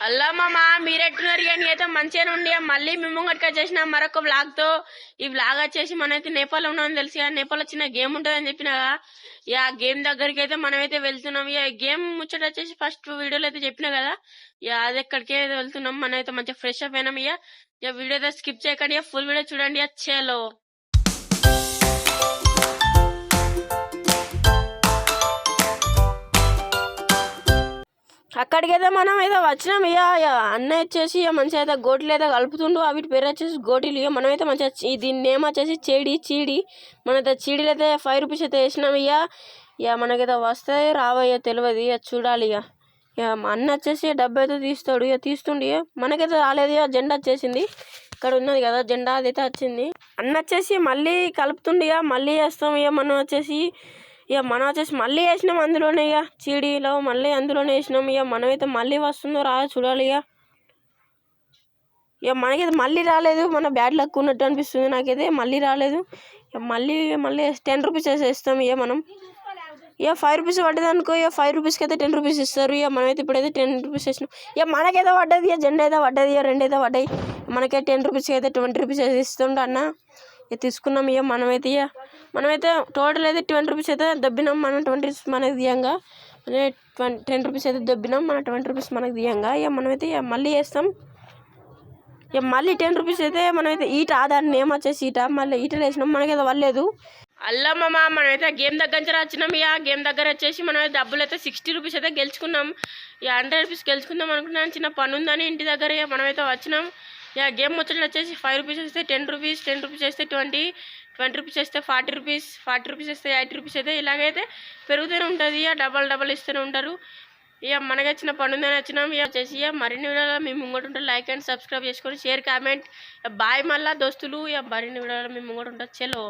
అల్లా మామ మీరెట్టున్నారు కానీ అయితే మంచిగానే ఉండి మళ్ళీ మేము ముంగటికి వచ్చేసిన మరొక వ్లాగ్ తో. ఈ వ్లాగ్ వచ్చేసి మనమైతే నేపాల్ ఉన్నామని తెలిసి నేపాల్ చిన్న గేమ్ ఉంటుందని చెప్పినగా ఆ గేమ్ దగ్గరికి అయితే మనమైతే వెళ్తున్నాం. ఈ గేమ్ ముచ్చట వచ్చేసి ఫస్ట్ వీడియోలో అయితే చెప్పినా కదా. అది ఎక్కడికి వెళ్తున్నాం. మనమైతే మంచిగా ఫ్రెష్ అప్ అయినాం. వీడియో అయితే స్కిప్ చేయకండి, ఫుల్ వీడియో చూడండి. చలో అక్కడికైతే మనం ఏదో వచ్చినాం. అన్న వచ్చేసి మంచిగా అయితే గోటీలు అయితే కలుపుతుండు. వీటి పేరు వచ్చేసి గోటీలు. మనమైతే మంచిగా దీని నేమ్ వచ్చేసి చీడి. మనైతే చీడీలు అయితే 5 రూపీస్ అయితే వేసినాం. మనకైతే వస్తాయి రావయ్యా తెలియదు. చూడాలి. మా అన్న వచ్చేసి డబ్బు అయితే తీస్తాడు. తీస్తుండి. మనకైతే రాలేదు. జెండా వచ్చేసింది. ఇక్కడ ఉన్నది కదా జెండా, అదైతే వచ్చింది. అన్న వచ్చేసి మళ్ళీ కలుపుతుండి. మళ్ళీ వేస్తాం. మనం వచ్చేసి మళ్ళీ వేసినాం అందులోనే. చీడీలో మళ్ళీ అందులోనే వేసినాం. మనమైతే మళ్ళీ వస్తుందో రాదో చూడాలి. మనకైతే మళ్ళీ రాలేదు. మన బ్యాడ్ లక్ ఉన్నట్టు అనిపిస్తుంది నాకైతే. మళ్ళీ రాలేదు. మళ్ళీ 10 రూపీస్ వేసేస్తాం. మనం 5 రూపీస్ పడ్డది అనుకో. 5 రూపీస్కి అయితే 10 రూపీస్ ఇస్తారు. మనమైతే ఇప్పుడైతే 10 రూపీస్ వేసినాం. మనకైతే పడ్డది. జెండా అయితే పడ్డది. 2 అయితే పడ్డాయి. మనకైతే 10 రూపీస్కి అయితే 20 రూపీస్ వేసిస్తుండ అన్న. తీసుకున్నాం. మనమైతే టోటల్ అయితే 20 రూపీస్ అయితే దబ్బినాం. మనం 20 రూపీస్ మనకి దియంగా. 10 రూపీస్ అయితే దబ్బినాం. మన 20 రూపీస్ మనకి దియంగా. మనమైతే మళ్ళీ వేస్తాం. మళ్ళీ 10 రూపీస్ అయితే మనమైతే దాని నేమ్ వచ్చేసి మళ్ళీ ఈటలు వేసినాం. మనకైతే వల్లేదు. అల్లా మామ మనమైతే గేమ్ దగ్గర నుంచి వచ్చినాం. గేమ్ దగ్గర వచ్చేసి మనం డబ్బులు అయితే 60 రూపీస్ అయితే గెలుచుకున్నాం. 100 రూపీస్ గెలుచుకుందాం అనుకున్నాను. చిన్న పని ఉందని ఇంటి దగ్గర మనమైతే వచ్చినాం. గేమ్ ముచ్చట్లు వచ్చేసి 5 రూపీస్ వేస్తే 10 రూపీస్, 10 రూపీస్ వేస్తే 20 రూపీస్ వేస్తే 40 రూపీస్, 40 రూపీస్ వేస్తే 80 రూపీస్ అయితే ఇలాగైతే పెరుగుతూనే ఉంటుంది. డబల్ ఇస్తూనే ఉంటారు. మనకి వచ్చిన పండుగ వచ్చినాం. వచ్చేసి మరిన్ని వీడియోలో మేము ముంగట ఉంటాం. లైక్ అండ్ సబ్స్క్రైబ్ చేసుకొని షేర్ కామెంట్ బాయ్. మళ్ళీ దోస్తులు మరిన్ని వీడియోలో మేము ముంగట ఉంటాం. చలో.